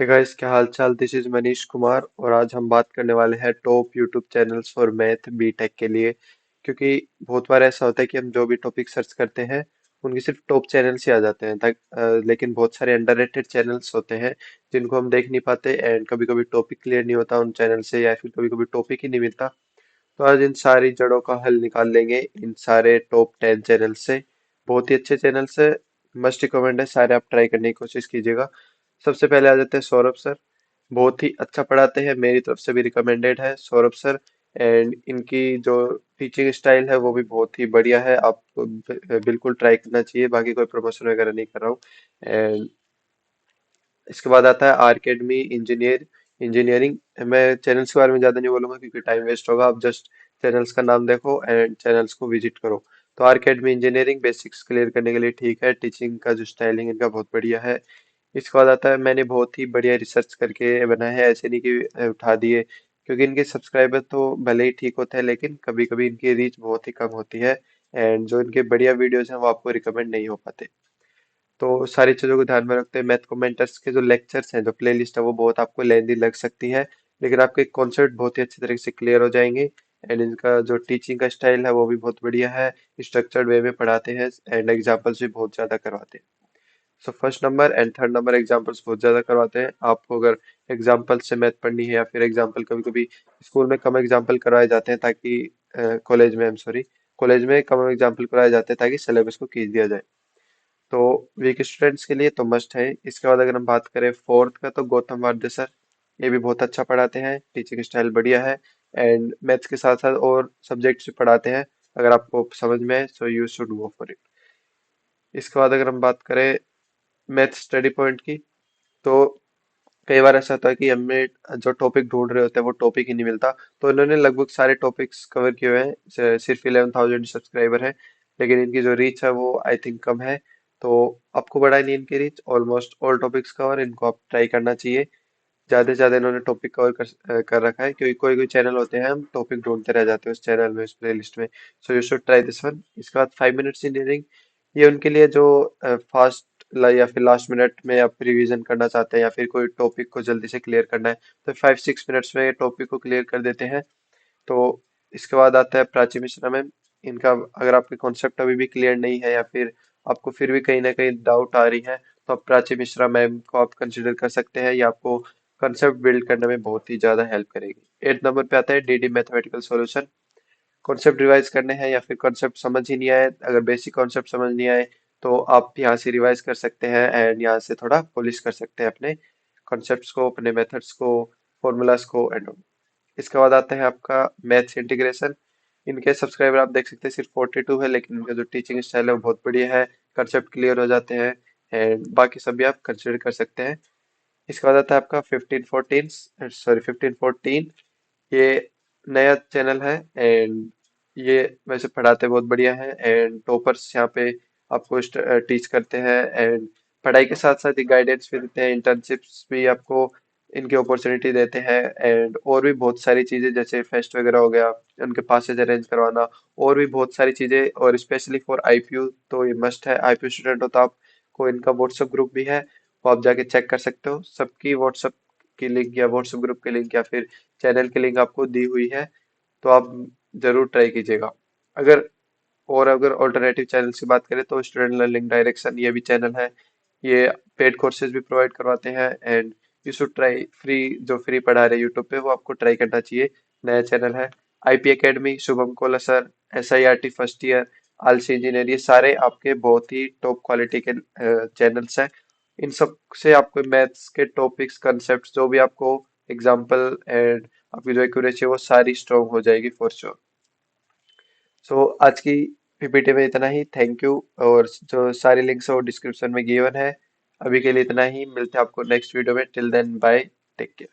Hey guys, क्या हाल चाल। This is Manish Kumar और आज हम बात करने वाले हैं top YouTube channels for math BTech के लिए। क्योंकि बहुत बार ऐसा होता है कि हम जो भी टॉपिक सर्च करते हैं उनके सिर्फ टॉप चैनल्स ही आ जाते हैं लेकिन बहुत सारे अंडररेटेड चैनल्स होते हैं जिनको हम देख नहीं पाते एंड कभी कभी टॉपिक क्लियर नहीं होता उन चैनल से या फिर कभी कभी टॉपिक ही नहीं मिलता। तो आज इन सारी जड़ों का हल निकाल लेंगे इन सारे टॉप 10 चैनल से। बहुत ही अच्छे चैनल से, मस्ट रिकमेंड है, सारे आप ट्राई करने की कोशिश कीजिएगा। सबसे पहले आ जाते हैं सौरभ सर। बहुत ही अच्छा पढ़ाते हैं, मेरी तरफ से भी रिकमेंडेड है सौरभ सर। एंड इनकी जो टीचिंग स्टाइल है वो भी बहुत ही बढ़िया है, आपको बिल्कुल ट्राई करना चाहिए। बाकी कोई प्रमोशन वगैरह नहीं कर रहा हूँ। एंड इसके बाद आता है आर अकेडमी इंजीनियरिंग। मैं चैनल्स के बारे में ज्यादा नहीं बोलूंगा क्योंकि टाइम वेस्ट होगा, आप जस्ट चैनल्स का नाम देखो एंड चैनल्स को विजिट करो। तो R academy engineering basics clear करने के लिए ठीक है, टीचिंग का जो स्टाइलिंग इनका बहुत बढ़िया है। इसके बाद आता है, मैंने बहुत ही बढ़िया रिसर्च करके बनाया है, ऐसे नहीं कि उठा दिए। क्योंकि इनके सब्सक्राइबर तो भले ही ठीक होते हैं लेकिन कभी कभी इनकी रीच बहुत ही कम होती है एंड जो इनके बढ़िया वीडियोस हैं वो आपको रिकमेंड नहीं हो पाते। तो सारी चीजों को ध्यान में रखते हैं, मैथ कमेंटर्स के जो लेक्चर्स हैं, जो प्लेलिस्ट है, वो बहुत आपको लेंदी लग सकती है लेकिन आपके कॉन्सेप्ट बहुत ही अच्छी तरह से क्लियर हो जाएंगे। एंड इनका जो टीचिंग का स्टाइल है वो भी बहुत बढ़िया है, स्ट्रक्चर्ड वे में पढ़ाते हैं एंड एग्जाम्पल्स भी बहुत ज्यादा करवाते हैं। So first number and third number examples बहुत ज्यादा करवाते हैं। आपको अगर एग्जाम्पल से मैथ पढ़नी है या फिर एग्जाम्पल, कभी कभी स्कूल में कम एग्जाम्पल करवाए जाते हैं ताकि कॉलेज में, सॉरी, कॉलेज में कम एग्जाम्पल करवाए जाते हैं ताकि सिलेबस को खींच दिया जाए। तो वीक स्टूडेंट्स के लिए तो मस्ट है। इसके बाद अगर हम बात करें फोर्थ का, तो गौतम वाद्य सर, ये भी बहुत अच्छा पढ़ाते हैं, टीचिंग स्टाइल बढ़िया है एंड मैथ्स के साथ साथ और सब्जेक्ट्स भी पढ़ाते हैं। अगर आपको समझ में है so you should go for it. इसके बाद अगर हम बात करें मैथ स्टडी पॉइंट की, तो कई बार ऐसा होता है कि हमें जो टॉपिक ढूंढ रहे होते हैं वो टॉपिक ही नहीं मिलता। तो इन्होंने लगभग सारे टॉपिक्स कवर किए हुए हैं। सिर्फ 11,000 सब्सक्राइबर है लेकिन इनकी जो रीच है वो आई थिंक कम है। तो आपको बढ़ानी है इनकी reach, almost all topics cover, इनको आप ट्राई करना चाहिए। ज्यादा से ज्यादा इन्होंने टॉपिक कवर कर रखा है, क्योंकि कोई कोई चैनल होते हैं हम टॉपिक ढूंढते रह जाते हैं उस चैनल में, उस प्लेलिस्ट में। So you should try this one. इसके बाद 5 मिनट्स इंजीनियरिंग, ये उनके लिए जो फास्ट या फिर लास्ट मिनट में आप रिवीजन करना चाहते हैं या फिर कोई टॉपिक को जल्दी से क्लियर करना है, तो 5-6 मिनट्स में टॉपिक को क्लियर कर देते हैं। तो इसके बाद आता है प्राची मिश्रा मैम। इनका, अगर आपके कॉन्सेप्ट अभी भी क्लियर नहीं है या फिर आपको फिर भी कहीं ना कहीं डाउट आ रही है, तो आप प्राची मिश्रा मैम को आप कंसिडर कर सकते हैं। ये आपको कंसेप्ट बिल्ड करने में बहुत ही ज्यादा हेल्प करेगी। 8 नंबर पे आता है DD mathematical solution. Concept revise करने हैं या फिर कॉन्सेप्ट समझ ही नहीं आए, अगर बेसिक कॉन्सेप्ट समझ नहीं आए, तो आप यहाँ से रिवाइज कर सकते हैं एंड यहाँ से थोड़ा पॉलिश कर सकते हैं अपने कॉन्सेप्ट्स को, अपने मेथड्स को, फॉर्मूलाज को एंड। इसके बाद आता है आपका मैथ्स इंटीग्रेशन। इनके सब्सक्राइबर आप देख सकते हैं सिर्फ 42 है लेकिन इनका जो टीचिंग स्टाइल है वो बहुत बढ़िया है, कंसेप्ट क्लियर हो जाते हैं एंड बाकी सब भी आप कंसिडर कर सकते हैं। इसके बाद आता है आपका 1514, ये नया चैनल है एंड ये वैसे पढ़ाते बहुत बढ़िया है एंड टॉपर्स यहाँ पे आपको टीच करते हैं एंड पढ़ाई के साथ साथ ही गाइडेंस भी देते हैं, इंटर्नशिप्स भी आपको इनकी अपॉर्चुनिटी देते हैं एंड और भी बहुत सारी चीजें जैसे फेस्ट वगैरह हो गया, उनके पासेज अरेंज करवाना, और भी बहुत सारी चीजें। और स्पेशली फॉर आईपीयू तो ये मस्ट है, आईपीयू स्टूडेंट हो तो आपको इनका व्हाट्सएप ग्रुप भी है, वो आप जाके चेक कर सकते हो। सबकी व्हाट्सएप की लिंक या व्हाट्सएप ग्रुप की लिंक या फिर चैनल की लिंक आपको दी हुई है, तो आप जरूर ट्राई कीजिएगा। अगर अगर ऑल्टरनेटिव चैनल्स की बात करें तो स्टूडेंट लर्निंग डायरेक्शन, ये भी चैनल है, ये पेड कोर्सेज भी प्रोवाइड करवाते हैं and you should try. Free, जो फ्री पढ़ा रहे यूट्यूब पे वो आपको ट्राई करना चाहिए, नया चैनल है। IP academy, Shubham Kola sir, SIRT first year, आलसी इंजीनियर, ये सारे आपके बहुत ही टॉप क्वालिटी के चैनल्स हैं। इन सब से आपको मैथ्स के टॉपिक्स, कंसेप्ट, जो भी आपको एग्जाम्पल एंड आपकी जो एक्यूरेसी है वो सारी स्ट्रॉन्ग हो जाएगी फॉर श्योर। सो आज की पीपीटी में इतना ही, थैंक यू। और जो सारी लिंक्स है वो डिस्क्रिप्शन में गिवन है। अभी के लिए इतना ही, मिलते हैं आपको नेक्स्ट वीडियो में। Till then bye, take care.